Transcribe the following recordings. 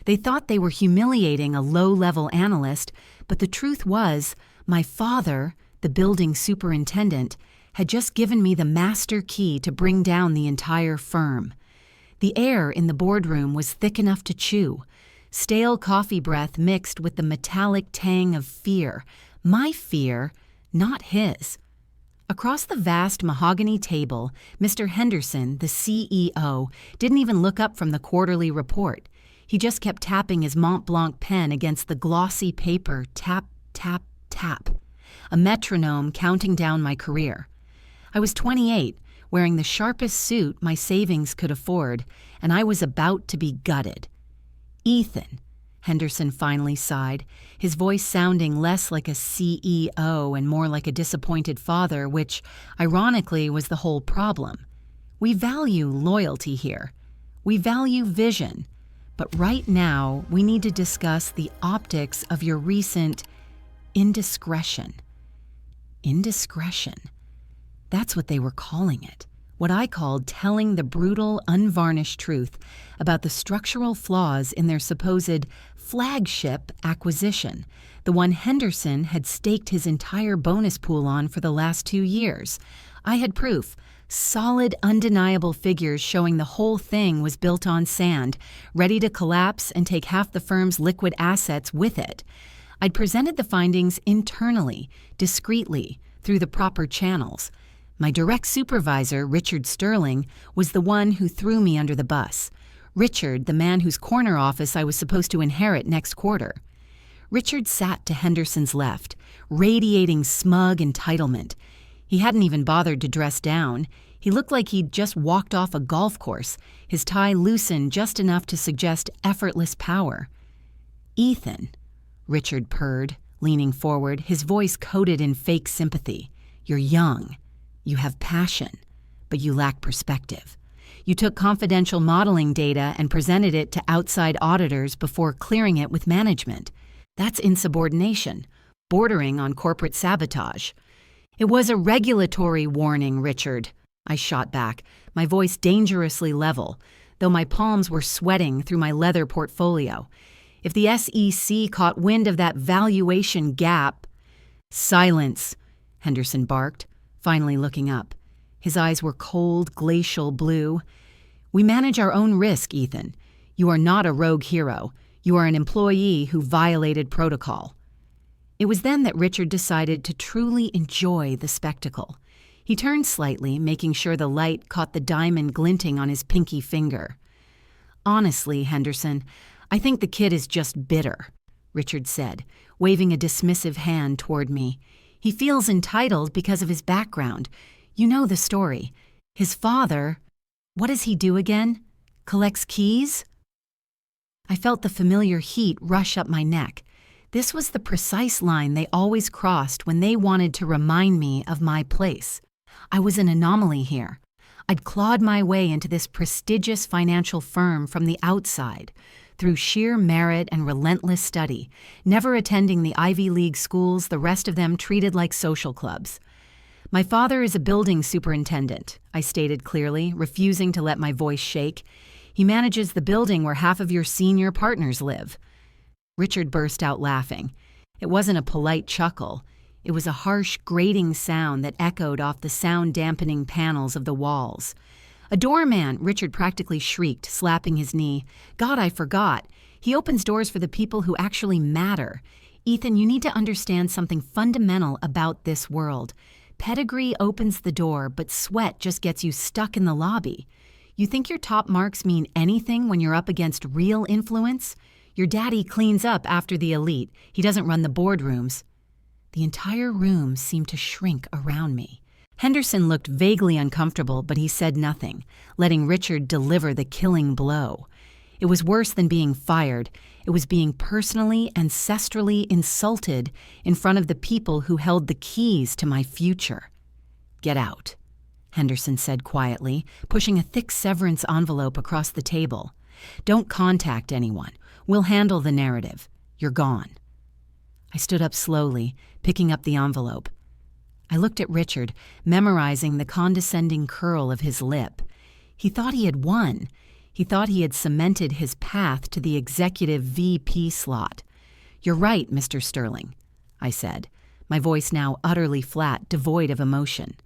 They thought they were humiliating a low-level analyst, but the truth was, my father, the building superintendent, had just given me the master key to bring down the entire firm. The air in the boardroom was thick enough to chew. Stale coffee breath mixed with the metallic tang of fear. My fear, not his. Across the vast mahogany table, Mr. Henderson, the CEO, didn't even look up from the quarterly report. He just kept tapping his Mont Blanc pen against the glossy paper, tap, tap, tap. A metronome counting down my career. I was 28, wearing the sharpest suit my savings could afford, and I was about to be gutted. "Ethan," Henderson finally sighed, his voice sounding less like a CEO and more like a disappointed father, which, ironically, was the whole problem. "We value loyalty here. We value vision. But right now, we need to discuss the optics of your recent indiscretion." Indiscretion. That's what they were calling it. What I called telling the brutal, unvarnished truth about the structural flaws in their supposed flagship acquisition, the one Henderson had staked his entire bonus pool on for the last 2 years. I had proof, solid, undeniable figures showing the whole thing was built on sand, ready to collapse and take half the firm's liquid assets with it. I'd presented the findings internally, discreetly, through the proper channels. My direct supervisor, Richard Sterling, was the one who threw me under the bus. Richard, the man whose corner office I was supposed to inherit next quarter. Richard sat to Henderson's left, radiating smug entitlement. He hadn't even bothered to dress down. He looked like he'd just walked off a golf course, his tie loosened just enough to suggest effortless power. "Ethan," Richard purred, leaning forward, his voice coated in fake sympathy. "You're young. You have passion, but you lack perspective. You took confidential modeling data and presented it to outside auditors before clearing it with management. That's insubordination, bordering on corporate sabotage." "It was a regulatory warning, Richard," I shot back, my voice dangerously level, though my palms were sweating through my leather portfolio. "If the SEC caught wind of that valuation gap—" "Silence," Henderson barked, finally looking up. His eyes were cold, glacial blue. "We manage our own risk, Ethan. You are not a rogue hero. You are an employee who violated protocol." It was then that Richard decided to truly enjoy the spectacle. He turned slightly, making sure the light caught the diamond glinting on his pinky finger. "Honestly, Henderson, I think the kid is just bitter," Richard said, waving a dismissive hand toward me. "He feels entitled because of his background. You know the story. His father, what does he do again? Collects keys?" I felt the familiar heat rush up my neck. This was the precise line they always crossed when they wanted to remind me of my place. I was an anomaly here. I'd clawed my way into this prestigious financial firm from the outside, through sheer merit and relentless study, never attending the Ivy League schools the rest of them treated like social clubs. "My father is a building superintendent," I stated clearly, refusing to let my voice shake. "He manages the building where half of your senior partners live." Richard burst out laughing. It wasn't a polite chuckle. It was a harsh, grating sound that echoed off the sound-dampening panels of the walls. "A doorman," Richard practically shrieked, slapping his knee. "God, I forgot. He opens doors for the people who actually matter. Ethan, you need to understand something fundamental about this world. Pedigree opens the door, but sweat just gets you stuck in the lobby. You think your top marks mean anything when you're up against real influence? Your daddy cleans up after the elite. He doesn't run the boardrooms." The entire room seemed to shrink around me. Henderson looked vaguely uncomfortable, but he said nothing, letting Richard deliver the killing blow. It was worse than being fired. It was being personally, ancestrally insulted in front of the people who held the keys to my future. "Get out," Henderson said quietly, pushing a thick severance envelope across the table. "Don't contact anyone. We'll handle the narrative. You're gone." I stood up slowly, picking up the envelope. I looked at Richard, memorizing the condescending curl of his lip. He thought he had won. He thought he had cemented his path to the executive VP slot. "You're right, Mr. Sterling," I said, my voice now utterly flat, devoid of emotion.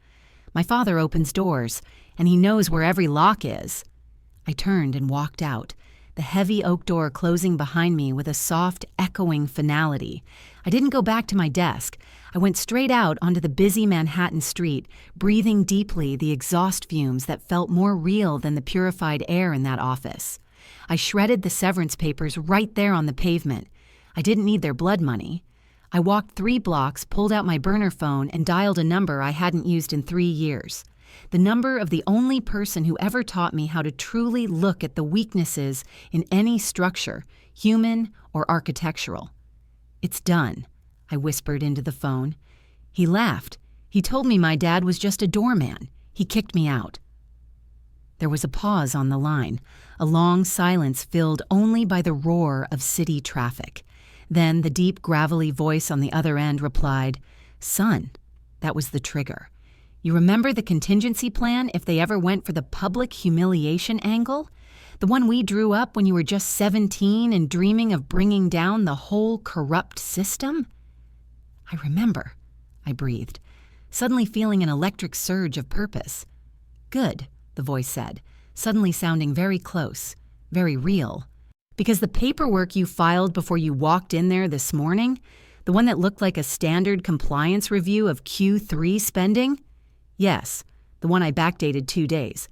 "My father opens doors, and he knows where every lock is." I turned and walked out, the heavy oak door closing behind me with a soft, echoing finality. I didn't go back to my desk. I went straight out onto the busy Manhattan street, breathing deeply the exhaust fumes that felt more real than the purified air in that office. I shredded the severance papers right there on the pavement. I didn't need their blood money. I walked 3 blocks, pulled out my burner phone, and dialed a number I hadn't used in 3 years. The number of the only person who ever taught me how to truly look at the weaknesses in any structure, human or architectural. "It's done," I whispered into the phone. He laughed. He told me my dad was just a doorman. He kicked me out. There was a pause on the line, a long silence filled only by the roar of city traffic. Then the deep, gravelly voice on the other end replied, "Son, that was the trigger. You remember the contingency plan if they ever went for the public humiliation angle? The one we drew up when you were just 17 and dreaming of bringing down the whole corrupt system?" "I remember," I breathed, suddenly feeling an electric surge of purpose. "Good," the voice said, suddenly sounding very close, very real. "Because the paperwork you filed before you walked in there this morning, the one that looked like a standard compliance review of Q3 spending?" "Yes, the one I backdated 2 days.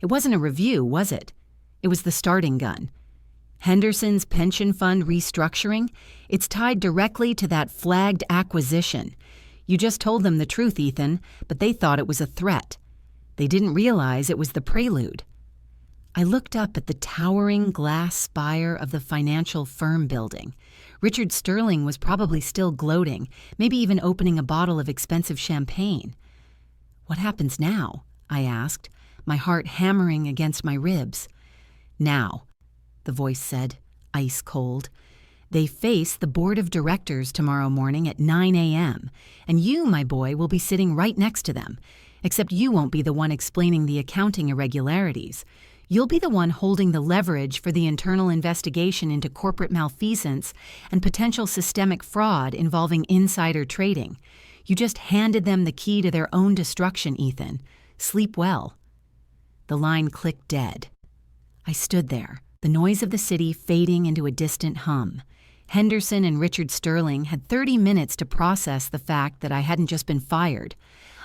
It wasn't a review, was it? It was the starting gun. Henderson's pension fund restructuring, it's tied directly to that flagged acquisition. You just told them the truth, Ethan, but they thought it was a threat. They didn't realize it was the prelude." I looked up at the towering glass spire of the financial firm building. Richard Sterling was probably still gloating, maybe even opening a bottle of expensive champagne. "What happens now?" I asked, my heart hammering against my ribs. "Now," the voice said, ice cold, "they face the board of directors tomorrow morning at 9 a.m., and you, my boy, will be sitting right next to them, except you won't be the one explaining the accounting irregularities. You'll be the one holding the leverage for the internal investigation into corporate malfeasance and potential systemic fraud involving insider trading. You just handed them the key to their own destruction, Ethan. Sleep well." The line clicked dead. I stood there, the noise of the city fading into a distant hum. Henderson and Richard Sterling had 30 minutes to process the fact that I hadn't just been fired.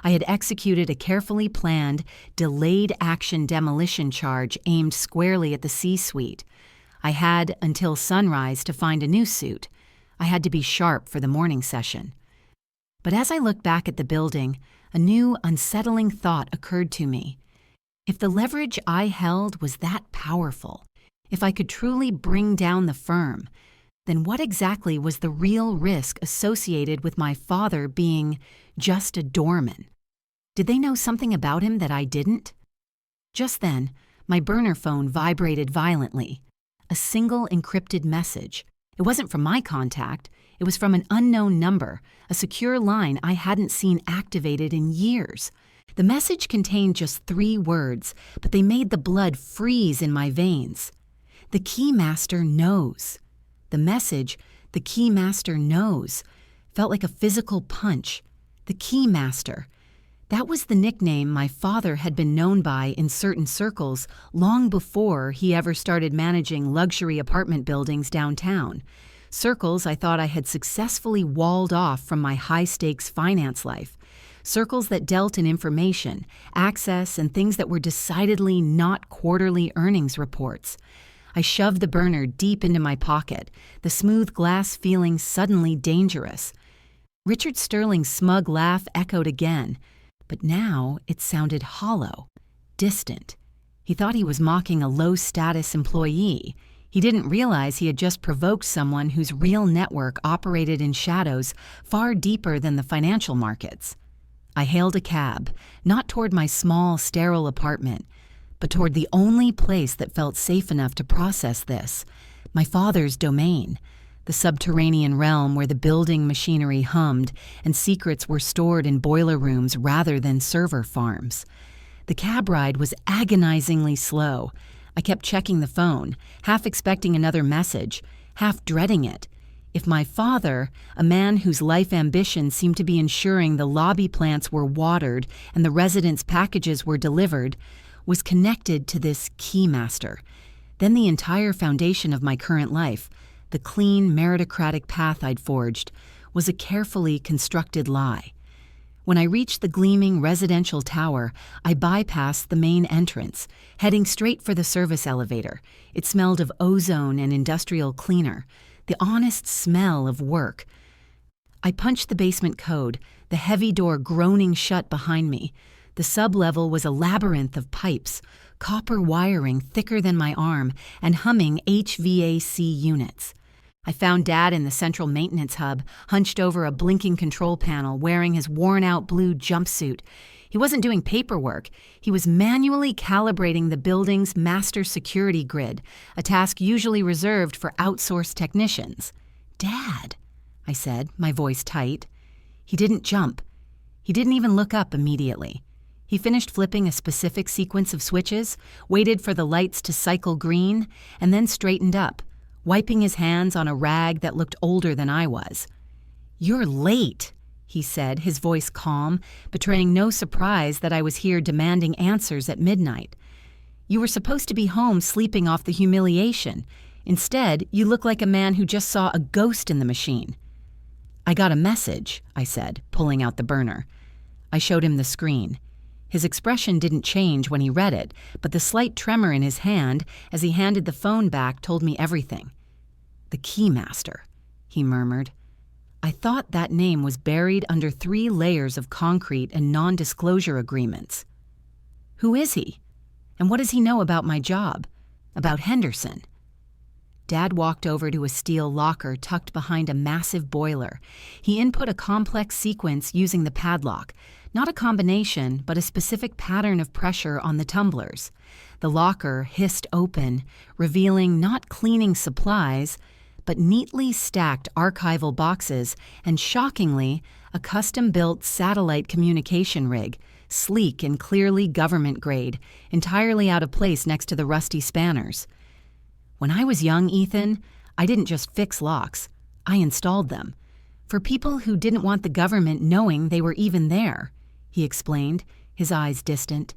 I had executed a carefully planned, delayed action demolition charge aimed squarely at the C-suite. I had until sunrise to find a new suit. I had to be sharp for the morning session. But as I looked back at the building, a new, unsettling thought occurred to me. If the leverage I held was that powerful, if I could truly bring down the firm, then what exactly was the real risk associated with my father being just a doorman? Did they know something about him that I didn't? Just then, my burner phone vibrated violently. A single encrypted message. It wasn't from my contact. It was from an unknown number, a secure line I hadn't seen activated in years. The message contained just 3 words, but they made the blood freeze in my veins. "The Keymaster knows." The message, "The Keymaster knows," felt like a physical punch. The Keymaster. That was the nickname my father had been known by in certain circles long before he ever started managing luxury apartment buildings downtown. Circles I thought I had successfully walled off from my high-stakes finance life. Circles that dealt in information, access, and things that were decidedly not quarterly earnings reports. I shoved the burner deep into my pocket, the smooth glass feeling suddenly dangerous. Richard Sterling's smug laugh echoed again, but now it sounded hollow, distant. He thought he was mocking a low-status employee. He didn't realize he had just provoked someone whose real network operated in shadows far deeper than the financial markets. I hailed a cab, not toward my small, sterile apartment, but toward the only place that felt safe enough to process this, my father's domain, the subterranean realm where the building machinery hummed and secrets were stored in boiler rooms rather than server farms. The cab ride was agonizingly slow. I kept checking the phone, half expecting another message, half dreading it. If my father, a man whose life ambition seemed to be ensuring the lobby plants were watered and the residents' packages were delivered, was connected to this keymaster, then the entire foundation of my current life, the clean, meritocratic path I'd forged, was a carefully constructed lie. When I reached the gleaming residential tower, I bypassed the main entrance, heading straight for the service elevator. It smelled of ozone and industrial cleaner, the honest smell of work. I punched the basement code, the heavy door groaning shut behind me. The sublevel was a labyrinth of pipes, copper wiring thicker than my arm, and humming HVAC units. I found Dad in the central maintenance hub, hunched over a blinking control panel, wearing his worn-out blue jumpsuit. He wasn't doing paperwork. He was manually calibrating the building's master security grid, a task usually reserved for outsourced technicians. "Dad," I said, my voice tight. He didn't jump. He didn't even look up immediately. He finished flipping a specific sequence of switches, waited for the lights to cycle green, and then straightened up, wiping his hands on a rag that looked older than I was. "You're late," he said, his voice calm, betraying no surprise that I was here demanding answers at midnight. "You were supposed to be home sleeping off the humiliation. Instead, you look like a man who just saw a ghost in the machine." "I got a message," I said, pulling out the burner. I showed him the screen. His expression didn't change when he read it, but the slight tremor in his hand as he handed the phone back told me everything. "The Keymaster," he murmured. I thought that name was buried under 3 layers of concrete and non-disclosure agreements. Who is he? And what does he know about my job? About Henderson? Dad walked over to a steel locker tucked behind a massive boiler. He input a complex sequence using the padlock. Not a combination, but a specific pattern of pressure on the tumblers. The locker hissed open, revealing not cleaning supplies, but neatly stacked archival boxes and, shockingly, a custom-built satellite communication rig, sleek and clearly government-grade, entirely out of place next to the rusty spanners. "When I was young, Ethan, I didn't just fix locks. I installed them. For people who didn't want the government knowing they were even there," he explained, his eyes distant.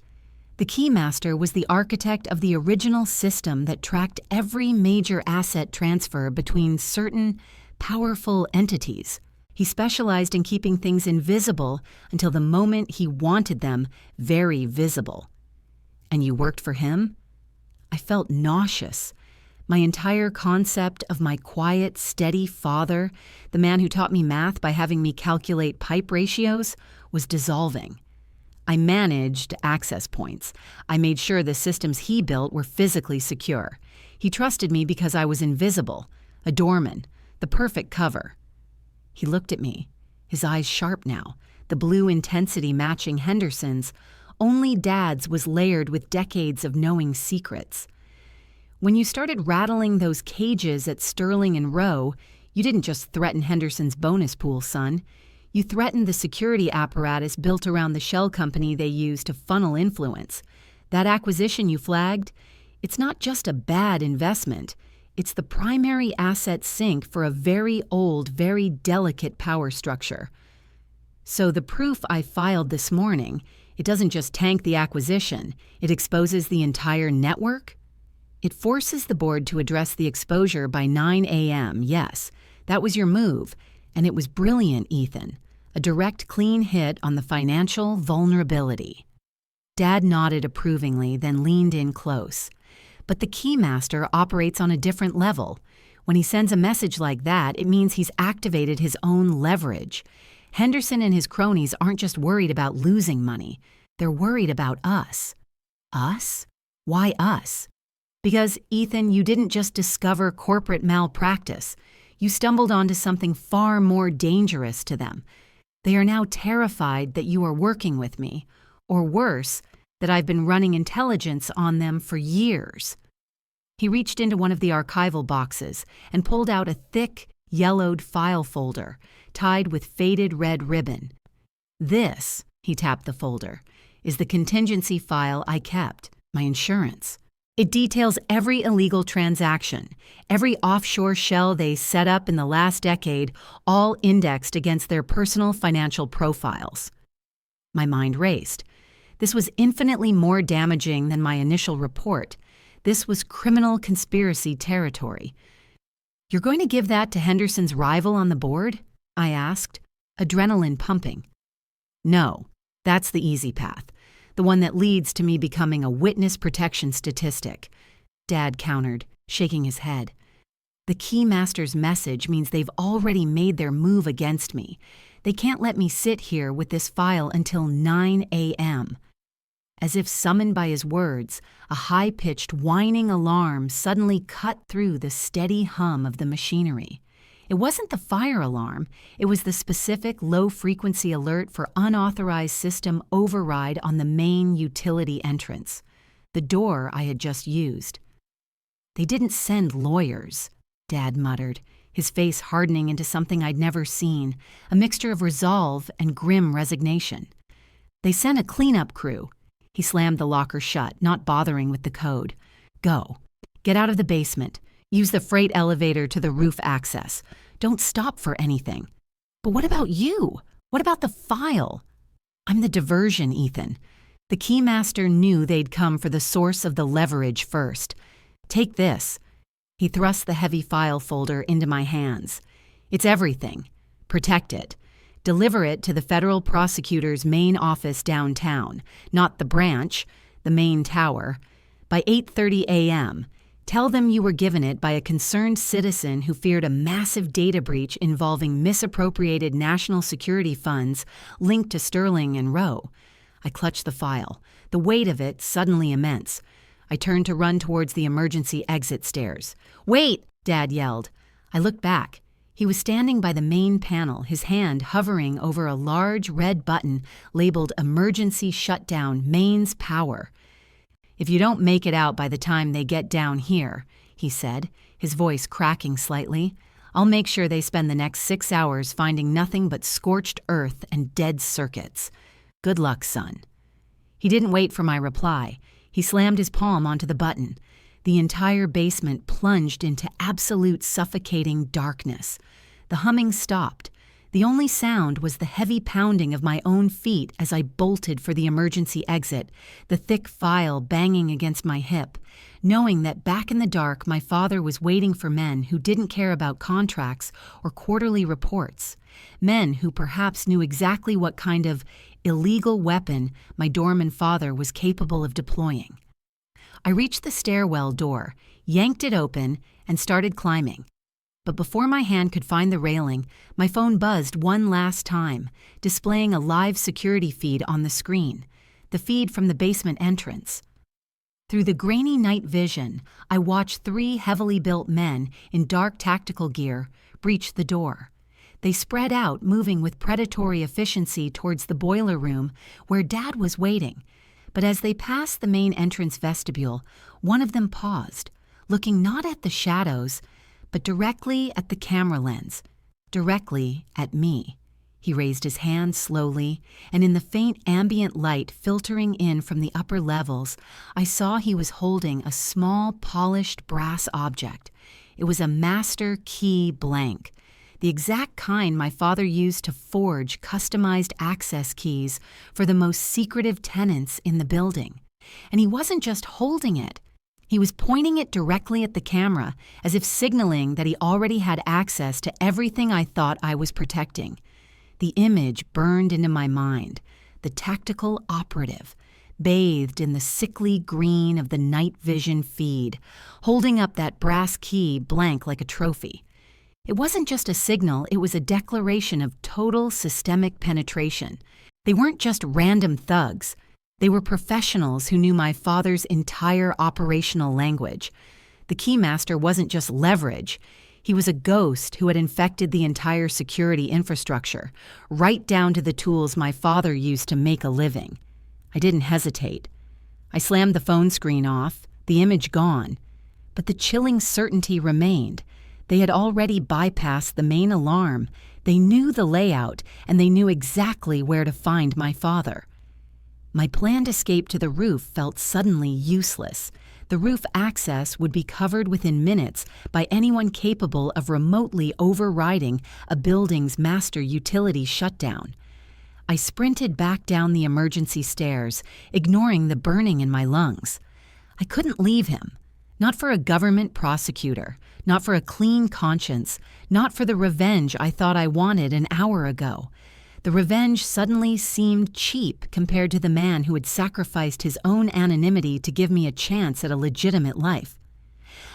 "The Keymaster was the architect of the original system that tracked every major asset transfer between certain powerful entities. He specialized in keeping things invisible until the moment he wanted them very visible." "And you worked for him?" I felt nauseous. My entire concept of my quiet, steady father, the man who taught me math by having me calculate pipe ratios, was dissolving. I managed access points. I made sure the systems he built were physically secure. He trusted me because I was invisible, a doorman, the perfect cover. He looked at me, his eyes sharp now, the blue intensity matching Henderson's. Only Dad's was layered with decades of knowing secrets. "When you started rattling those cages at Sterling and Rowe, you didn't just threaten Henderson's bonus pool, son. You threatened the security apparatus built around the shell company they use to funnel influence. That acquisition you flagged, it's not just a bad investment. It's the primary asset sink for a very old, very delicate power structure. So the proof I filed this morning, it doesn't just tank the acquisition, it exposes the entire network? It forces the board to address the exposure by 9 a.m., yes. That was your move, and it was brilliant, Ethan. A direct, clean hit on the financial vulnerability." Dad nodded approvingly, then leaned in close. "But the Keymaster operates on a different level. When he sends a message like that, it means he's activated his own leverage. Henderson and his cronies aren't just worried about losing money. They're worried about us." "Us? Why us?" "Because, Ethan, you didn't just discover corporate malpractice. You stumbled onto something far more dangerous to them. They are now terrified that you are working with me, or worse, that I've been running intelligence on them for years." He reached into one of the archival boxes and pulled out a thick, yellowed file folder tied with faded red ribbon. "This," he tapped the folder, "is the contingency file I kept, my insurance. It details every illegal transaction, every offshore shell they set up in the last decade, all indexed against their personal financial profiles. My mind raced. This was infinitely more damaging than my initial report. This was criminal conspiracy territory. "You're going to give that to Henderson's rival on the board?" I asked, adrenaline pumping. "No, that's the easy path, the one that leads to me becoming a witness protection statistic," Dad countered, shaking his head. "The Keymaster's message means they've already made their move against me. They can't let me sit here with this file until 9 a.m. As if summoned by his words, a high-pitched whining alarm suddenly cut through the steady hum of the machinery. It wasn't the fire alarm, it was the specific low-frequency alert for unauthorized system override on the main utility entrance, the door I had just used. "They didn't send lawyers," Dad muttered, his face hardening into something I'd never seen, a mixture of resolve and grim resignation. "They sent a cleanup crew." He slammed the locker shut, not bothering with the code. "Go. Get out of the basement. Use the freight elevator to the roof access. Don't stop for anything." "But what about you? What about the file?" "I'm the diversion, Ethan. The Keymaster knew they'd come for the source of the leverage first. Take this." He thrust the heavy file folder into my hands. "It's everything. Protect it. Deliver it to the federal prosecutor's main office downtown, not the branch, the main tower, by 8:30 a.m. Tell them you were given it by a concerned citizen who feared a massive data breach involving misappropriated national security funds linked to Sterling and Rowe." I clutched the file, the weight of it suddenly immense. I turned to run towards the emergency exit stairs. "Wait!" Dad yelled. I looked back. He was standing by the main panel, his hand hovering over a large red button labeled Emergency Shutdown Mains Power. "If you don't make it out by the time they get down here," he said, his voice cracking slightly, "I'll make sure they spend the next 6 hours finding nothing but scorched earth and dead circuits. Good luck, son." He didn't wait for my reply. He slammed his palm onto the button. The entire basement plunged into absolute suffocating darkness. The humming stopped. The only sound was the heavy pounding of my own feet as I bolted for the emergency exit, the thick file banging against my hip, knowing that back in the dark my father was waiting for men who didn't care about contracts or quarterly reports, men who perhaps knew exactly what kind of illegal weapon my Doorman father was capable of deploying. I reached the stairwell door, yanked it open, and started climbing. But before my hand could find the railing, my phone buzzed one last time, displaying a live security feed on the screen, the feed from the basement entrance. Through the grainy night vision, I watched 3 heavily built men in dark tactical gear breach the door. They spread out, moving with predatory efficiency towards the boiler room where Dad was waiting. But as they passed the main entrance vestibule, one of them paused, looking not at the shadows, but directly at the camera lens, directly at me. He raised his hand slowly, and in the faint ambient light filtering in from the upper levels, I saw he was holding a small polished brass object. It was a master key blank, the exact kind my father used to forge customized access keys for the most secretive tenants in the building. And he wasn't just holding it. He was pointing it directly at the camera, as if signaling that he already had access to everything I thought I was protecting. The image burned into my mind, the tactical operative, bathed in the sickly green of the night vision feed, holding up that brass key blank like a trophy. It wasn't just a signal, it was a declaration of total systemic penetration. They weren't just random thugs. They were professionals who knew my father's entire operational language. The Keymaster wasn't just leverage. He was a ghost who had infected the entire security infrastructure, right down to the tools my father used to make a living. I didn't hesitate. I slammed the phone screen off, the image gone. But the chilling certainty remained. They had already bypassed the main alarm. They knew the layout, and they knew exactly where to find my father. My planned escape to the roof felt suddenly useless. The roof access would be covered within minutes by anyone capable of remotely overriding a building's master utility shutdown. I sprinted back down the emergency stairs, ignoring the burning in my lungs. I couldn't leave him. Not for a government prosecutor, not for a clean conscience, not for the revenge I thought I wanted an hour ago. The revenge suddenly seemed cheap compared to the man who had sacrificed his own anonymity to give me a chance at a legitimate life.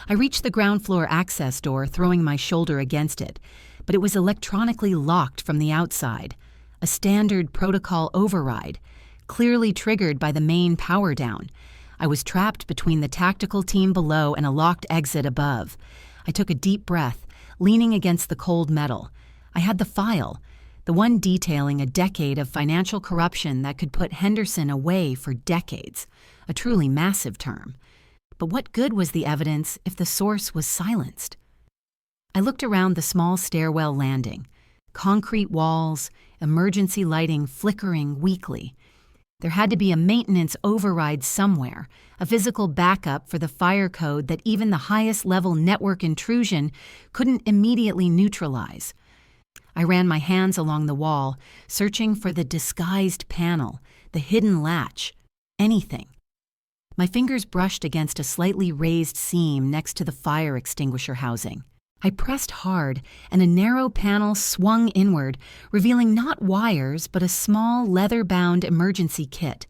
I reached the ground floor access door, throwing my shoulder against it, but it was electronically locked from the outside. A standard protocol override, clearly triggered by the main power down. I was trapped between the tactical team below and a locked exit above. I took a deep breath, leaning against the cold metal. I had the file, the one detailing a decade of financial corruption that could put Henderson away for decades, a truly massive term. But what good was the evidence if the source was silenced? I looked around the small stairwell landing, concrete walls, emergency lighting flickering weakly. There had to be a maintenance override somewhere, a physical backup for the fire code that even the highest level network intrusion couldn't immediately neutralize. I ran my hands along the wall, searching for the disguised panel, the hidden latch, anything. My fingers brushed against a slightly raised seam next to the fire extinguisher housing. I pressed hard, and a narrow panel swung inward, revealing not wires but a small leather-bound emergency kit.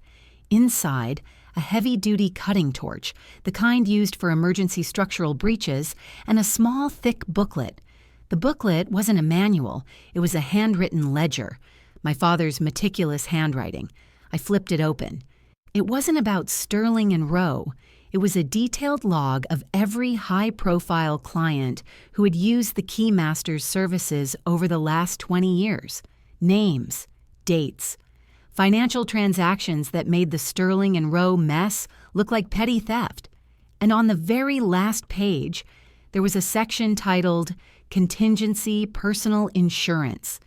Inside, a heavy-duty cutting torch, the kind used for emergency structural breaches, and a small, thick booklet. The booklet wasn't a manual, it was a handwritten ledger, my father's meticulous handwriting. I flipped it open. It wasn't about Sterling and Rowe. It was a detailed log of every high-profile client who had used the Keymaster's services over the last 20 years. Names, dates, financial transactions that made the Sterling and Rowe mess look like petty theft. And on the very last page, there was a section titled Contingency Personal Insurance,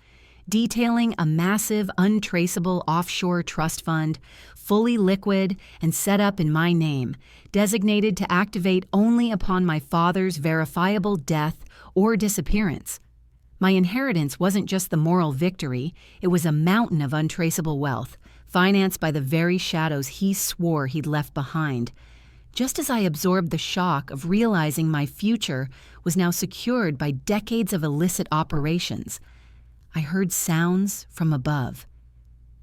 detailing a massive, untraceable offshore trust fund, fully liquid and set up in my name, designated to activate only upon my father's verifiable death or disappearance. My inheritance wasn't just the moral victory, it was a mountain of untraceable wealth, financed by the very shadows he swore he'd left behind. Just as I absorbed the shock of realizing my future was now secured by decades of illicit operations, I heard sounds from above.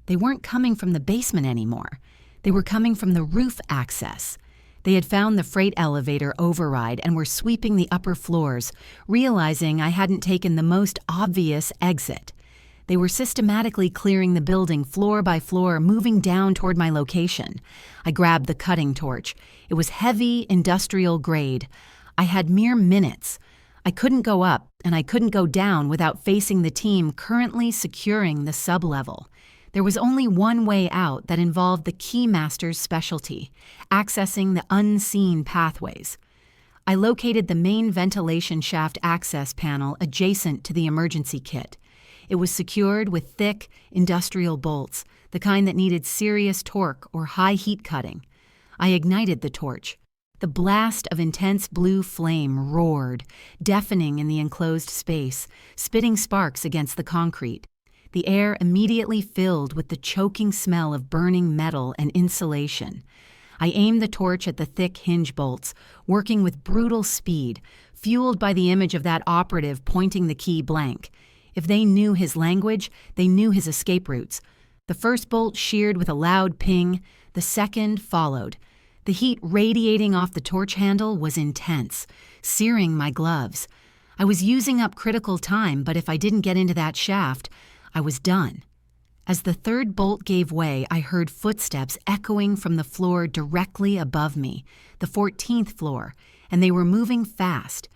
They weren't coming from the basement anymore. They were coming from the roof access. They had found the freight elevator override and were sweeping the upper floors, realizing I hadn't taken the most obvious exit. They were systematically clearing the building floor by floor, moving down toward my location. I grabbed the cutting torch. It was heavy, industrial grade. I had mere minutes. I couldn't go up, and I couldn't go down without facing the team currently securing the sublevel. There was only one way out that involved the Keymaster's specialty, accessing the unseen pathways. I located the main ventilation shaft access panel adjacent to the emergency kit. It was secured with thick, industrial bolts, the kind that needed serious torque or high heat cutting. I ignited the torch. The blast of intense blue flame roared, deafening in the enclosed space, spitting sparks against the concrete. The air immediately filled with the choking smell of burning metal and insulation. I aimed the torch at the thick hinge bolts, working with brutal speed, fueled by the image of that operative pointing the key blank. If they knew his language, they knew his escape routes. The first bolt sheared with a loud ping. The second followed. The heat radiating off the torch handle was intense, searing my gloves. I was using up critical time, but if I didn't get into that shaft, I was done. As the third bolt gave way, I heard footsteps echoing from the floor directly above me, the 14th floor, and they were moving fast.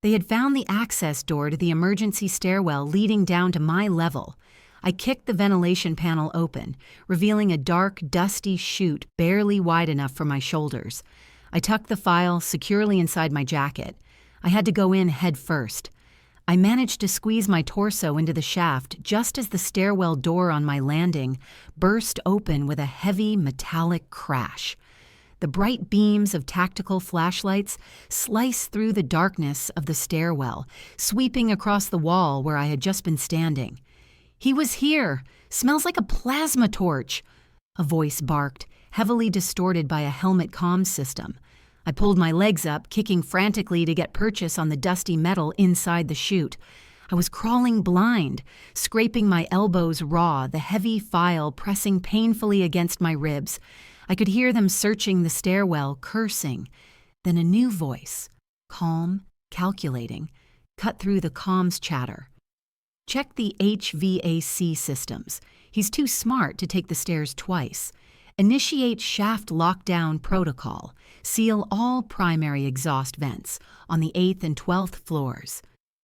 They had found the access door to the emergency stairwell leading down to my level. I kicked the ventilation panel open, revealing a dark, dusty chute barely wide enough for my shoulders. I tucked the file securely inside my jacket. I had to go in head first. I managed to squeeze my torso into the shaft just as the stairwell door on my landing burst open with a heavy metallic crash. The bright beams of tactical flashlights sliced through the darkness of the stairwell, sweeping across the wall where I had just been standing. "He was here! Smells like a plasma torch!" a voice barked, heavily distorted by a helmet comms system. I pulled my legs up, kicking frantically to get purchase on the dusty metal inside the chute. I was crawling blind, scraping my elbows raw, the heavy file pressing painfully against my ribs. I could hear them searching the stairwell, cursing. Then a new voice, calm, calculating, cut through the comms chatter. "Check the HVAC systems. He's too smart to take the stairs twice. Initiate shaft lockdown protocol. Seal all primary exhaust vents on the 8th and 12th floors."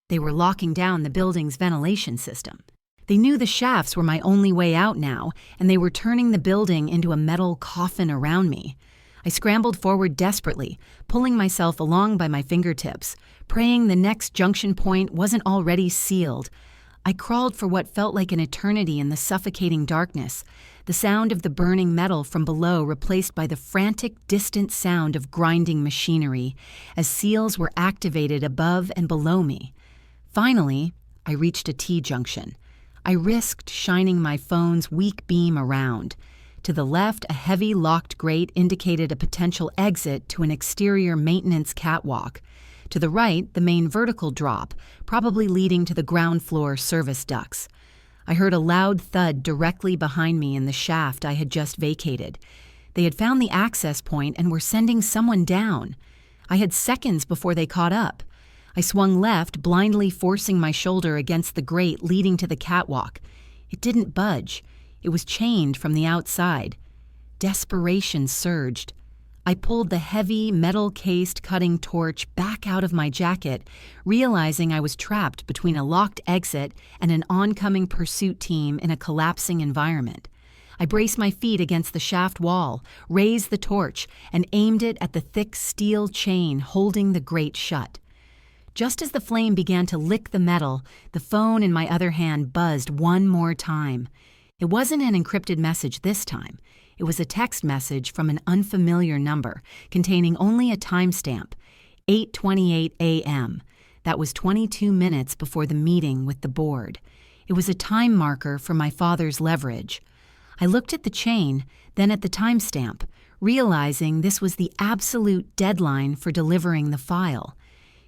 They were locking down the building's ventilation system. They knew the shafts were my only way out now, and they were turning the building into a metal coffin around me. I scrambled forward desperately, pulling myself along by my fingertips, praying the next junction point wasn't already sealed. I crawled for what felt like an eternity in the suffocating darkness, the sound of the burning metal from below replaced by the frantic, distant sound of grinding machinery as seals were activated above and below me. Finally, I reached a T-junction. I risked shining my phone's weak beam around. To the left, a heavy locked grate indicated a potential exit to an exterior maintenance catwalk. To the right, the main vertical drop, probably leading to the ground floor service ducts. I heard a loud thud directly behind me in the shaft I had just vacated. They had found the access point and were sending someone down. I had seconds before they caught up. I swung left, blindly forcing my shoulder against the grate leading to the catwalk. It didn't budge. It was chained from the outside. Desperation surged. I pulled the heavy, metal-cased cutting torch back out of my jacket, realizing I was trapped between a locked exit and an oncoming pursuit team in a collapsing environment. I braced my feet against the shaft wall, raised the torch, and aimed it at the thick steel chain holding the grate shut. Just as the flame began to lick the metal, the phone in my other hand buzzed one more time. It wasn't an encrypted message this time. It was a text message from an unfamiliar number, containing only a timestamp, 8:28 a.m. That was 22 minutes before the meeting with the board. It was a time marker for my father's leverage. I looked at the chain, then at the timestamp, realizing this was the absolute deadline for delivering the file.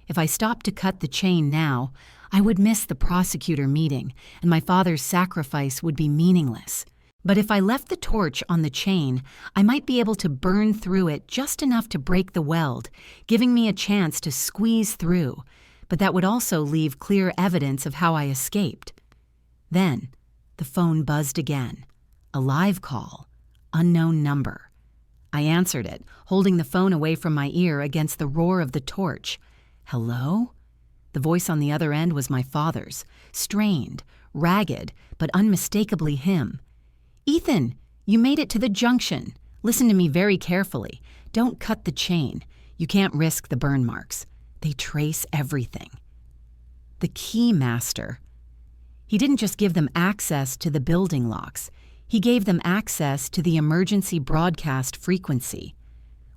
If I stopped to cut the chain now, I would miss the prosecutor meeting, and my father's sacrifice would be meaningless. But if I left the torch on the chain, I might be able to burn through it just enough to break the weld, giving me a chance to squeeze through. But that would also leave clear evidence of how I escaped. Then, the phone buzzed again. A live call. Unknown number. I answered it, holding the phone away from my ear against the roar of the torch. "Hello?" The voice on the other end was my father's, strained, ragged, but unmistakably him. "Ethan, you made it to the junction. Listen to me very carefully. Don't cut the chain. You can't risk the burn marks. They trace everything." The key master. He didn't just give them access to the building locks. He gave them access to the emergency broadcast frequency.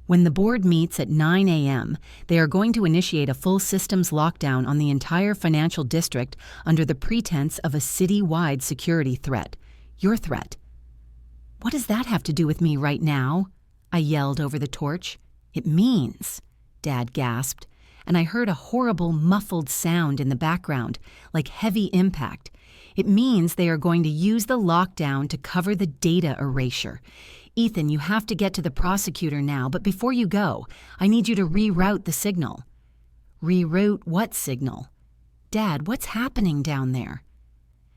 When the board meets at 9 a.m., they are going to initiate a full systems lockdown on the entire financial district under the pretense of a city-wide security threat. Your threat. "What does that have to do with me right now?" I yelled over the torch. "It means," Dad gasped, and I heard a horrible muffled sound in the background, like heavy impact. "It means they are going to use the lockdown to cover the data erasure. Ethan, you have to get to the prosecutor now, but before you go, I need you to reroute the signal." "Reroute what signal?" "Dad, what's happening down there?"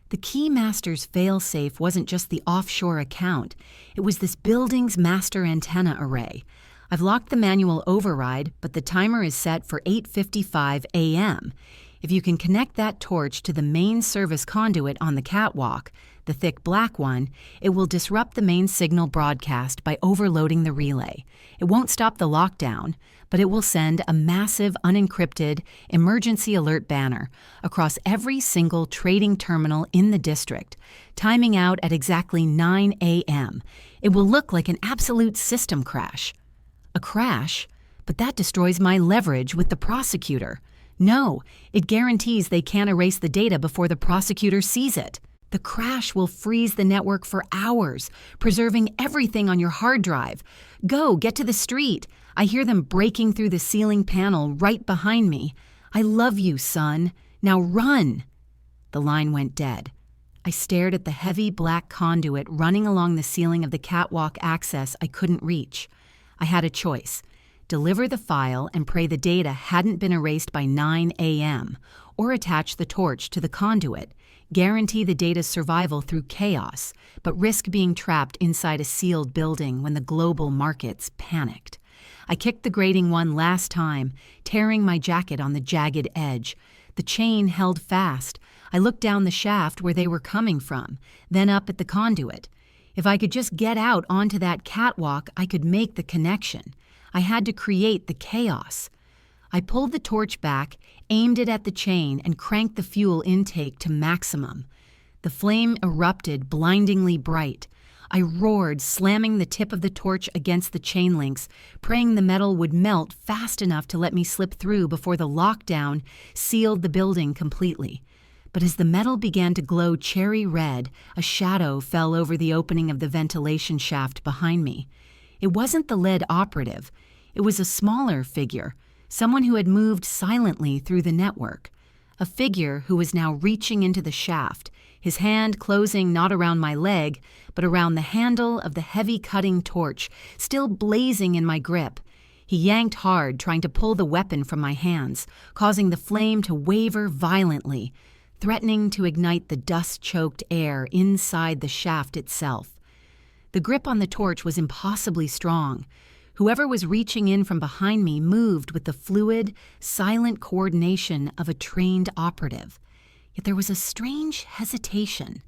The Keymaster's failsafe wasn't just the offshore account. It was this building's master antenna array. I've locked the manual override, but the timer is set for 8:55 a.m. If you can connect that torch to the main service conduit on the catwalk, the thick black one, it will disrupt the main signal broadcast by overloading the relay. It won't stop the lockdown, but it will send a massive unencrypted emergency alert banner across every single trading terminal in the district, timing out at exactly 9 a.m. It will look like an absolute system crash. A crash? But that destroys my leverage with the prosecutor. No, it guarantees they can't erase the data before the prosecutor sees it. The crash will freeze the network for hours, preserving everything on your hard drive. Go, get to the street. I hear them breaking through the ceiling panel right behind me. I love you, son. Now run. The line went dead. I stared at the heavy black conduit running along the ceiling of the catwalk access I couldn't reach. I had a choice: deliver the file and pray the data hadn't been erased by 9 a.m., or attach the torch to the conduit, guarantee the data's survival through chaos, but risk being trapped inside a sealed building when the global markets panicked. I kicked the grating one last time, tearing my jacket on the jagged edge. The chain held fast. I looked down the shaft where they were coming from, then up at the conduit. If I could just get out onto that catwalk, I could make the connection. I had to create the chaos. I pulled the torch back, aimed it at the chain, and cranked the fuel intake to maximum. The flame erupted, blindingly bright. I roared, slamming the tip of the torch against the chain links, praying the metal would melt fast enough to let me slip through before the lockdown sealed the building completely. But as the metal began to glow cherry red, a shadow fell over the opening of the ventilation shaft behind me. It wasn't the lead operative. It was a smaller figure, someone who had moved silently through the network. A figure who was now reaching into the shaft, his hand closing not around my leg, but around the handle of the heavy cutting torch, still blazing in my grip. He yanked hard, trying to pull the weapon from my hands, causing the flame to waver violently, threatening to ignite the dust-choked air inside the shaft itself. The grip on the torch was impossibly strong. Whoever was reaching in from behind me moved with the fluid, silent coordination of a trained operative. Yet there was a strange hesitation,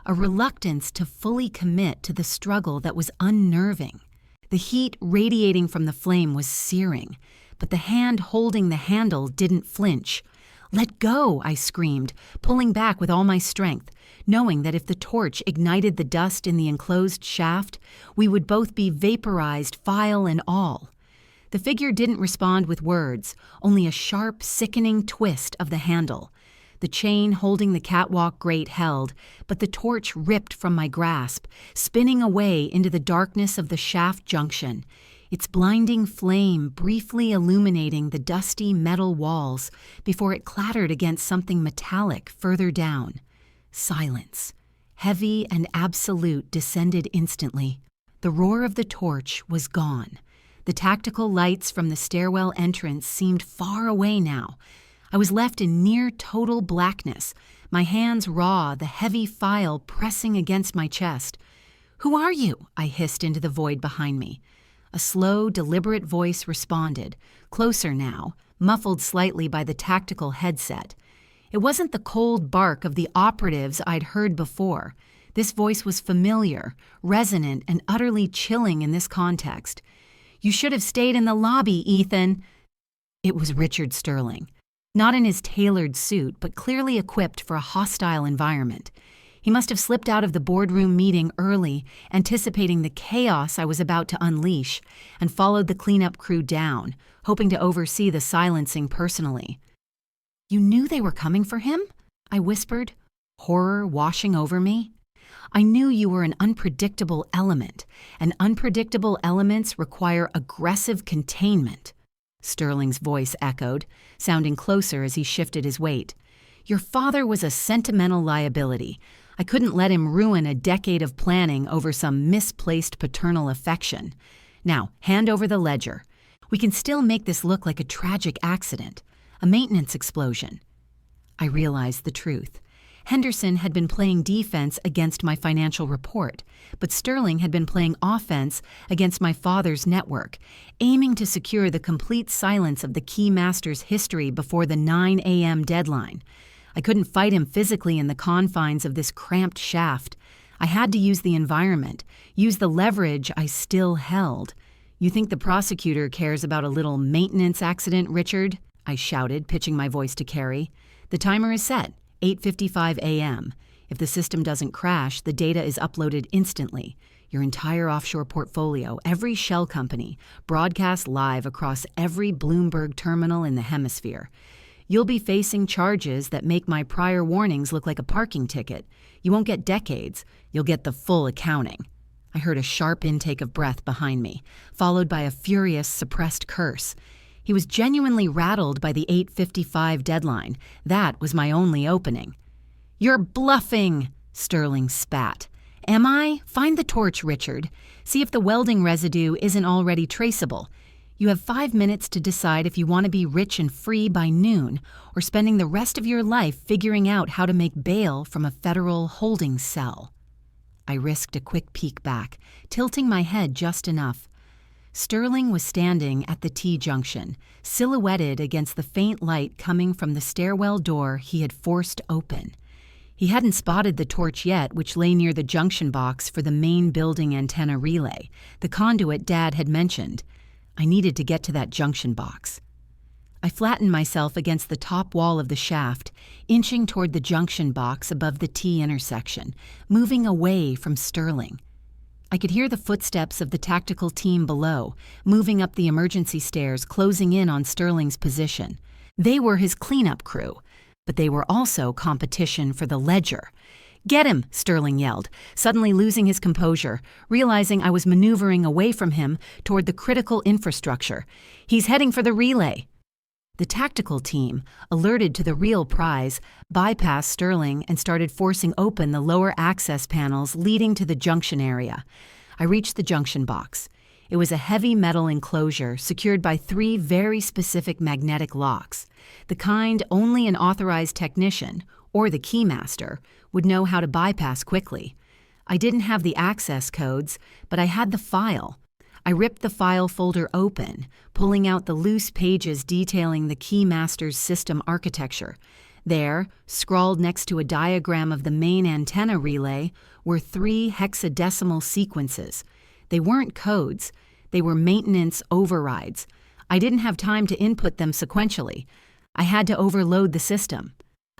a reluctance to fully commit to the struggle that was unnerving. The heat radiating from the flame was searing, but the hand holding the handle didn't flinch. "Let go," I screamed, pulling back with all my strength, knowing that if the torch ignited the dust in the enclosed shaft, we would both be vaporized, file and all. The figure didn't respond with words, only a sharp, sickening twist of the handle. The chain holding the catwalk grate held, but the torch ripped from my grasp, spinning away into the darkness of the shaft junction, its blinding flame briefly illuminating the dusty metal walls before it clattered against something metallic further down. Silence, heavy and absolute, descended instantly. The roar of the torch was gone. The tactical lights from the stairwell entrance seemed far away now. I was left in near total blackness, my hands raw, the heavy file pressing against my chest. "Who are you?" I hissed into the void behind me. A slow, deliberate voice responded, closer now, muffled slightly by the tactical headset. It wasn't the cold bark of the operatives I'd heard before. This voice was familiar, resonant, and utterly chilling in this context. "You should have stayed in the lobby, Ethan." It was Richard Sterling. Not in his tailored suit, but clearly equipped for a hostile environment. He must have slipped out of the boardroom meeting early, anticipating the chaos I was about to unleash, and followed the cleanup crew down, hoping to oversee the silencing personally. "You knew they were coming for him?" I whispered, horror washing over me. "I knew you were an unpredictable element, and unpredictable elements require aggressive containment." Sterling's voice echoed, sounding closer as he shifted his weight. "Your father was a sentimental liability. I couldn't let him ruin a decade of planning over some misplaced paternal affection. Now, hand over the ledger. We can still make this look like a tragic accident, a maintenance explosion." I realized the truth. Henderson had been playing defense against my financial report, but Sterling had been playing offense against my father's network, aiming to secure the complete silence of the key master's history before the 9 a.m. deadline. I couldn't fight him physically in the confines of this cramped shaft. I had to use the environment, use the leverage I still held. "You think the prosecutor cares about a little maintenance accident, Richard?" I shouted, pitching my voice to Carrie. "The timer is set, 8:55 a.m. If the system doesn't crash, the data is uploaded instantly. Your entire offshore portfolio, every shell company, broadcast live across every Bloomberg terminal in the hemisphere. You'll be facing charges that make my prior warnings look like a parking ticket. You won't get decades, you'll get the full accounting." I heard a sharp intake of breath behind me, followed by a furious, suppressed curse. He was genuinely rattled by the 8:55 deadline. That was my only opening. "You're bluffing," Sterling spat. "Am I? Find the torch, Richard. See if the welding residue isn't already traceable. You have 5 minutes to decide if you want to be rich and free by noon or spending the rest of your life figuring out how to make bail from a federal holding cell." I risked a quick peek back, tilting my head just enough. Sterling was standing at the T-junction, silhouetted against the faint light coming from the stairwell door he had forced open. He hadn't spotted the torch yet, which lay near the junction box for the main building antenna relay, the conduit Dad had mentioned. I needed to get to that junction box. I flattened myself against the top wall of the shaft, inching toward the junction box above the T intersection, moving away from Sterling. I could hear the footsteps of the tactical team below, moving up the emergency stairs, closing in on Sterling's position. They were his cleanup crew, but they were also competition for the ledger. "Get him!" Sterling yelled, suddenly losing his composure, realizing I was maneuvering away from him toward the critical infrastructure. "He's heading for the relay." The tactical team, alerted to the real prize, bypassed Sterling and started forcing open the lower access panels leading to the junction area. I reached the junction box. It was a heavy metal enclosure secured by 3 very specific magnetic locks, the kind only an authorized technician, or the keymaster, would know how to bypass quickly. I didn't have the access codes, but I had the file. I ripped the file folder open, pulling out the loose pages detailing the keymaster's system architecture. There, scrawled next to a diagram of the main antenna relay, were 3 hexadecimal sequences. They weren't codes. They were maintenance overrides. I didn't have time to input them sequentially. I had to overload the system.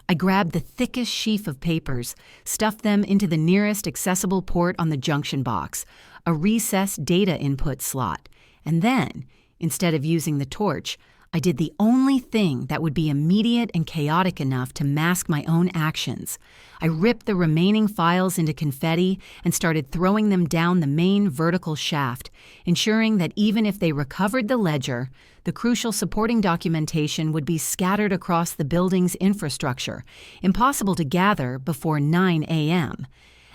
I grabbed the thickest sheaf of papers, stuffed them into the nearest accessible port on the junction box, a recessed data input slot, and then, instead of using the torch, I did the only thing that would be immediate and chaotic enough to mask my own actions. I ripped the remaining files into confetti and started throwing them down the main vertical shaft, ensuring that even if they recovered the ledger, the crucial supporting documentation would be scattered across the building's infrastructure, impossible to gather before 9 a.m.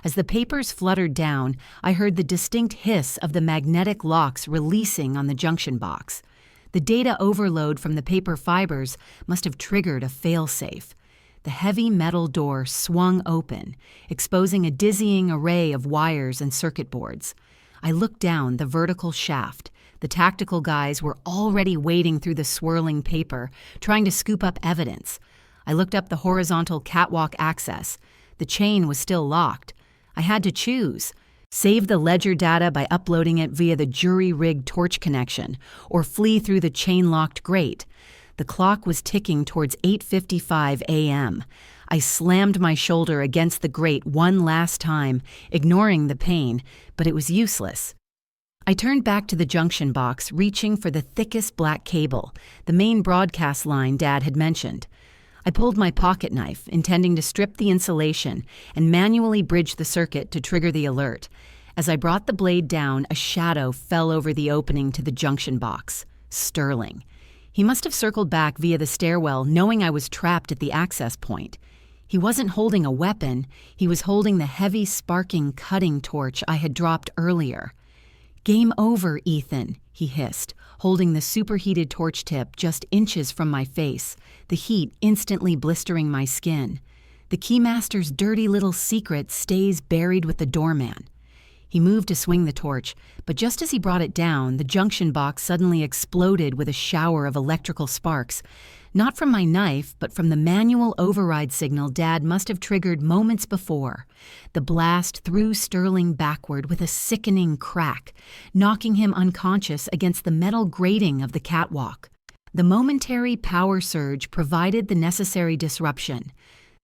As the papers fluttered down, I heard the distinct hiss of the magnetic locks releasing on the junction box. The data overload from the paper fibers must have triggered a failsafe. The heavy metal door swung open, exposing a dizzying array of wires and circuit boards. I looked down the vertical shaft. The tactical guys were already wading through the swirling paper, trying to scoop up evidence. I looked up the horizontal catwalk access. The chain was still locked. I had to choose. Save the ledger data by uploading it via the jury-rigged torch connection, or flee through the chain-locked grate. The clock was ticking towards 8:55 a.m. I slammed my shoulder against the grate one last time, ignoring the pain, but it was useless. I turned back to the junction box, reaching for the thickest black cable, the main broadcast line Dad had mentioned. I pulled my pocket knife, intending to strip the insulation and manually bridge the circuit to trigger the alert. As I brought the blade down, a shadow fell over the opening to the junction box. Sterling. He must have circled back via the stairwell, knowing I was trapped at the access point. He wasn't holding a weapon. He was holding the heavy, sparking cutting torch I had dropped earlier. "Game over, Ethan," he hissed, holding the superheated torch tip just inches from my face, the heat instantly blistering my skin. The keymaster's dirty little secret stays buried with the doorman. He moved to swing the torch, but just as he brought it down, the junction box suddenly exploded with a shower of electrical sparks. Not from my knife, but from the manual override signal Dad must have triggered moments before. The blast threw Sterling backward with a sickening crack, knocking him unconscious against the metal grating of the catwalk. The momentary power surge provided the necessary disruption.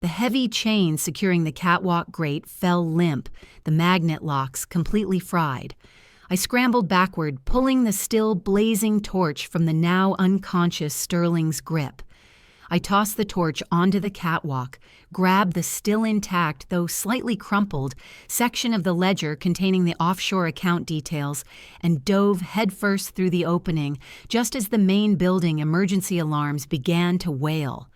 The heavy chain securing the catwalk grate fell limp, the magnet locks completely fried. I scrambled backward, pulling the still blazing torch from the now unconscious Sterling's grip. I tossed the torch onto the catwalk, grabbed the still intact, though slightly crumpled, section of the ledger containing the offshore account details, and dove headfirst through the opening just as the main building emergency alarms began to wail.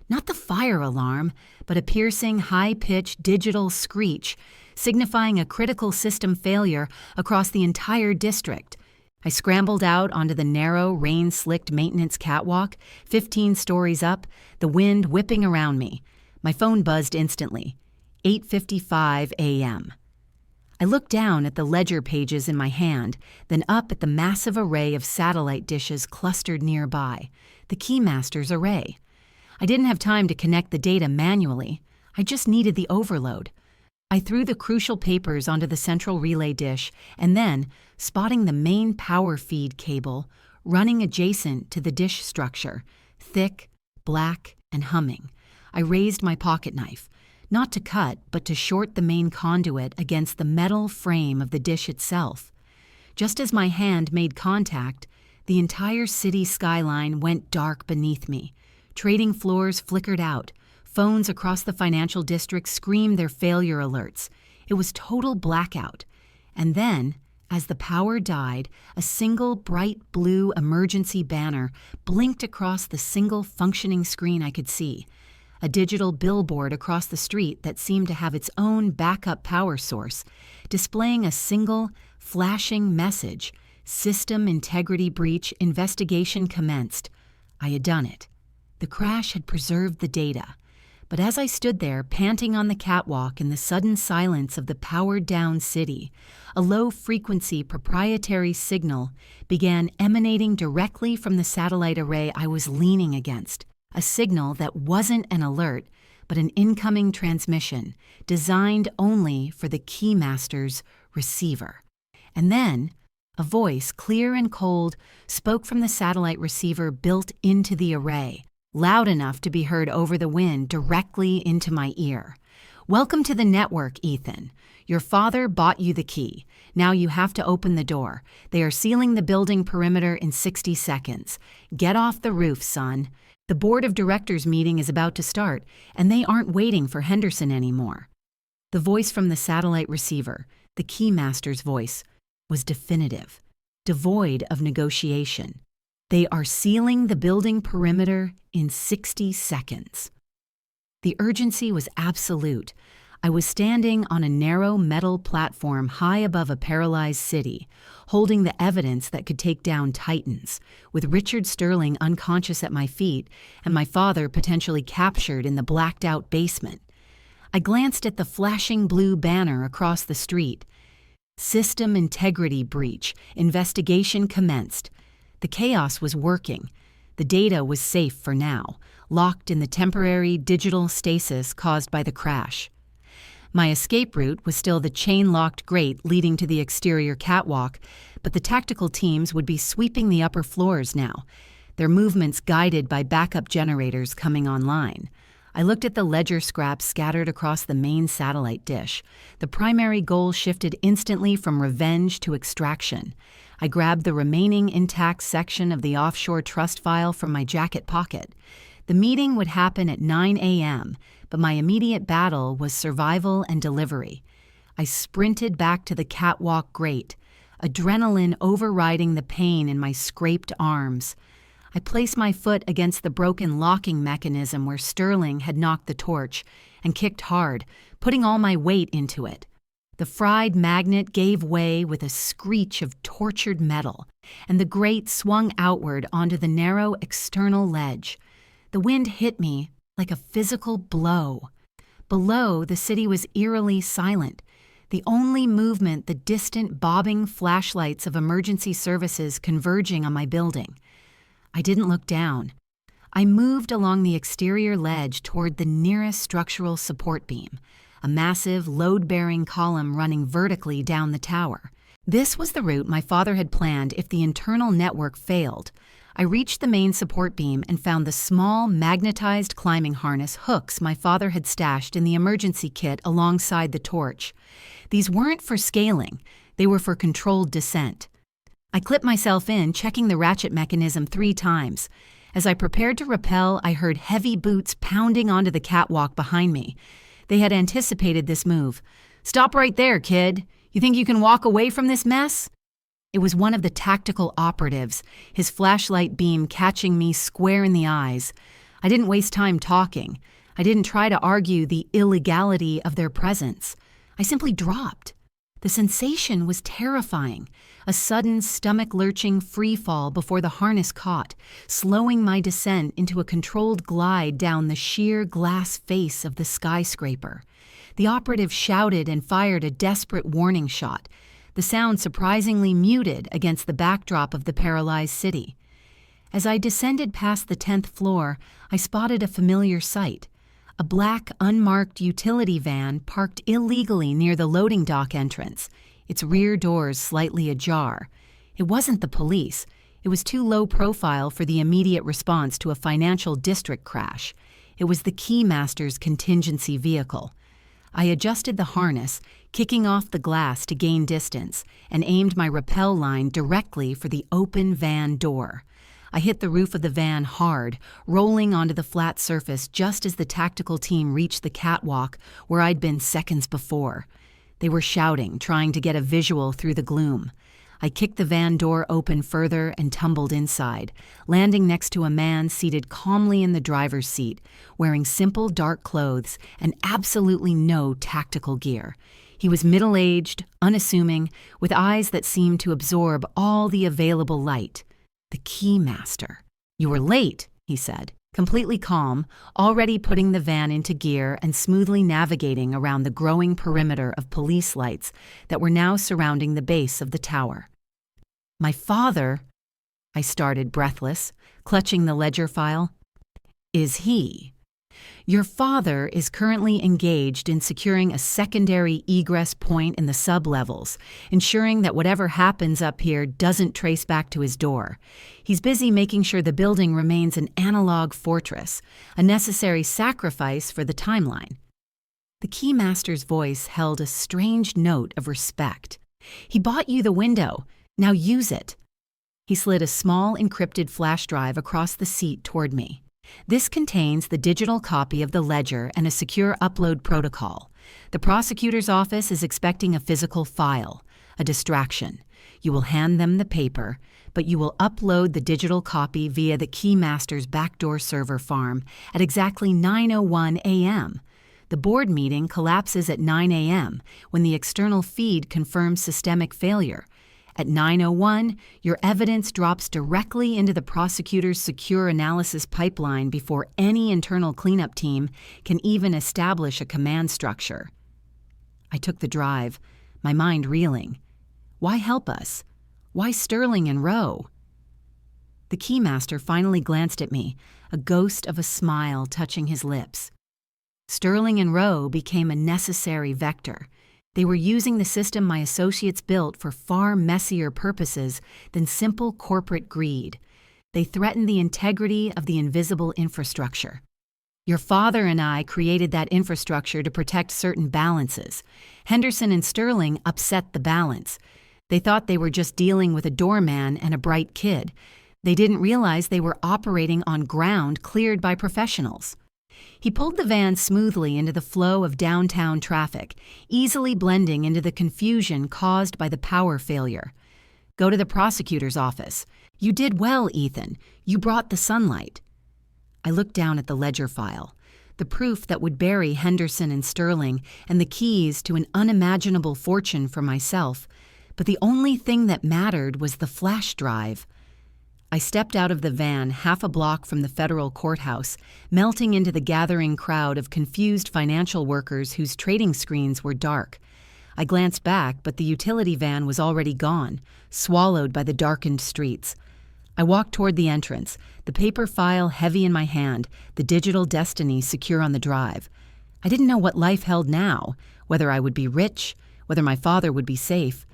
Not the fire alarm, but a piercing, high-pitched digital screech, signifying a critical system failure across the entire district. I scrambled out onto the narrow, rain-slicked maintenance catwalk, 15 stories up, the wind whipping around me. My phone buzzed instantly. 8:55 a.m. I looked down at the ledger pages in my hand, then up at the massive array of satellite dishes clustered nearby, the Keymaster's array. I didn't have time to connect the data manually. I just needed the overload. I threw the crucial papers onto the central relay dish, and then, spotting the main power feed cable running adjacent to the dish structure, thick, black, and humming, I raised my pocket knife, not to cut, but to short the main conduit against the metal frame of the dish itself. Just as my hand made contact, the entire city skyline went dark beneath me. Trading floors flickered out. Phones across the financial district screamed their failure alerts. It was total blackout. And then, as the power died, a single bright blue emergency banner blinked across the single functioning screen I could see. A digital billboard across the street that seemed to have its own backup power source, displaying a single, flashing message: System integrity breach, investigation commenced. I had done it. The crash had preserved the data. But as I stood there, panting on the catwalk in the sudden silence of the powered-down city, a low-frequency proprietary signal began emanating directly from the satellite array I was leaning against, a signal that wasn't an alert, but an incoming transmission designed only for the Keymaster's receiver. And then, a voice, clear and cold, spoke from the satellite receiver built into the array, loud enough to be heard over the wind directly into my ear. "Welcome to the network, Ethan. Your father bought you the key. Now you have to open the door. They are sealing the building perimeter in 60 seconds. Get off the roof, son. The board of directors meeting is about to start, and they aren't waiting for Henderson anymore." The voice from the satellite receiver, the Keymaster's voice, was definitive, devoid of negotiation. They are sealing the building perimeter in 60 seconds. The urgency was absolute. I was standing on a narrow metal platform high above a paralyzed city, holding the evidence that could take down titans, with Richard Sterling unconscious at my feet and my father potentially captured in the blacked-out basement. I glanced at the flashing blue banner across the street. System integrity breach. Investigation commenced. The chaos was working. The data was safe for now, locked in the temporary digital stasis caused by the crash. My escape route was still the chain-locked grate leading to the exterior catwalk, but the tactical teams would be sweeping the upper floors now, their movements guided by backup generators coming online. I looked at the ledger scraps scattered across the main satellite dish. The primary goal shifted instantly from revenge to extraction. I grabbed the remaining intact section of the offshore trust file from my jacket pocket. The meeting would happen at 9 a.m., but my immediate battle was survival and delivery. I sprinted back to the catwalk grate, adrenaline overriding the pain in my scraped arms. I placed my foot against the broken locking mechanism where Sterling had knocked the torch and kicked hard, putting all my weight into it. The fried magnet gave way with a screech of tortured metal, and the grate swung outward onto the narrow external ledge. The wind hit me like a physical blow. Below, the city was eerily silent. The only movement, the distant bobbing flashlights of emergency services converging on my building. I didn't look down. I moved along the exterior ledge toward the nearest structural support beam, a massive, load-bearing column running vertically down the tower. This was the route my father had planned if the internal network failed. I reached the main support beam and found the small, magnetized climbing harness hooks my father had stashed in the emergency kit alongside the torch. These weren't for scaling, they were for controlled descent. I clipped myself in, checking the ratchet mechanism 3 times. As I prepared to rappel, I heard heavy boots pounding onto the catwalk behind me. They had anticipated this move. "Stop right there, kid. You think you can walk away from this mess?" It was one of the tactical operatives, his flashlight beam catching me square in the eyes. I didn't waste time talking. I didn't try to argue the illegality of their presence. I simply dropped. The sensation was terrifying, a sudden stomach-lurching free-fall before the harness caught, slowing my descent into a controlled glide down the sheer glass face of the skyscraper. The operative shouted and fired a desperate warning shot, the sound surprisingly muted against the backdrop of the paralyzed city. As I descended past the 10th floor, I spotted a familiar sight. A black, unmarked utility van parked illegally near the loading dock entrance, its rear doors slightly ajar. It wasn't the police. It was too low profile for the immediate response to a financial district crash. It was the Keymaster's contingency vehicle. I adjusted the harness, kicking off the glass to gain distance, and aimed my rappel line directly for the open van door. I hit the roof of the van hard, rolling onto the flat surface just as the tactical team reached the catwalk where I'd been seconds before. They were shouting, trying to get a visual through the gloom. I kicked the van door open further and tumbled inside, landing next to a man seated calmly in the driver's seat, wearing simple dark clothes and absolutely no tactical gear. He was middle-aged, unassuming, with eyes that seemed to absorb all the available light. The Keymaster. "You were late," he said, completely calm, already putting the van into gear and smoothly navigating around the growing perimeter of police lights that were now surrounding the base of the tower. "My father," I started, breathless, clutching the ledger file. "Is he? Your father is currently engaged in securing a secondary egress point in the sublevels, ensuring that whatever happens up here doesn't trace back to his door. He's busy making sure the building remains an analog fortress, a necessary sacrifice for the timeline." The Keymaster's voice held a strange note of respect. "He bought you the window. Now use it." He slid a small encrypted flash drive across the seat toward me. "This contains the digital copy of the ledger and a secure upload protocol. The prosecutor's office is expecting a physical file, a distraction. You will hand them the paper, but you will upload the digital copy via the Keymaster's backdoor server farm at exactly 9:01 a.m. The board meeting collapses at 9 a.m. when the external feed confirms systemic failure. At 9:01, your evidence drops directly into the prosecutor's secure analysis pipeline before any internal cleanup team can even establish a command structure." I took the drive, my mind reeling. Why help us? Why Sterling and Rowe? The Keymaster finally glanced at me, a ghost of a smile touching his lips. Sterling and Rowe became a necessary vector. They were using the system my associates built for far messier purposes than simple corporate greed. They threatened the integrity of the invisible infrastructure. Your father and I created that infrastructure to protect certain balances. Henderson and Sterling upset the balance. They thought they were just dealing with a doorman and a bright kid. They didn't realize they were operating on ground cleared by professionals. He pulled the van smoothly into the flow of downtown traffic, easily blending into the confusion caused by the power failure. "Go to the prosecutor's office. You did well, Ethan. You brought the sunlight." I looked down at the ledger file, the proof that would bury Henderson and Sterling and the keys to an unimaginable fortune for myself, but the only thing that mattered was the flash drive. I stepped out of the van half a block from the federal courthouse, melting into the gathering crowd of confused financial workers whose trading screens were dark. I glanced back, but the utility van was already gone, swallowed by the darkened streets. I walked toward the entrance, the paper file heavy in my hand, the digital destiny secure on the drive. I didn't know what life held now, whether I would be rich, whether my father would be safe.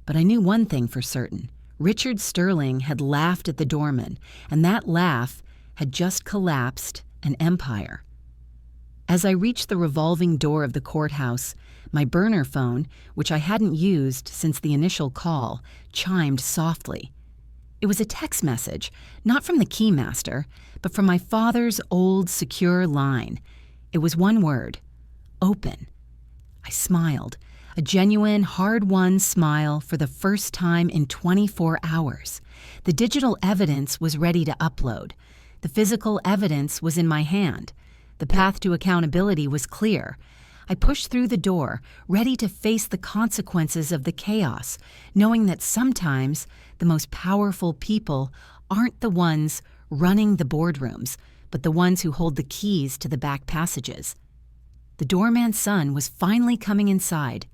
But I knew one thing for certain. Richard Sterling had laughed at the doorman, and that laugh had just collapsed an empire. As I reached the revolving door of the courthouse, my burner phone, which I hadn't used since the initial call, chimed softly. It was a text message, not from the keymaster, but from my father's old secure line. It was one word: open. I smiled, a genuine, hard-won smile for the first time in 24 hours. The digital evidence was ready to upload. The physical evidence was in my hand. The path to accountability was clear. I pushed through the door, ready to face the consequences of the chaos, knowing that sometimes the most powerful people aren't the ones running the boardrooms, but the ones who hold the keys to the back passages. The doorman's son was finally coming inside.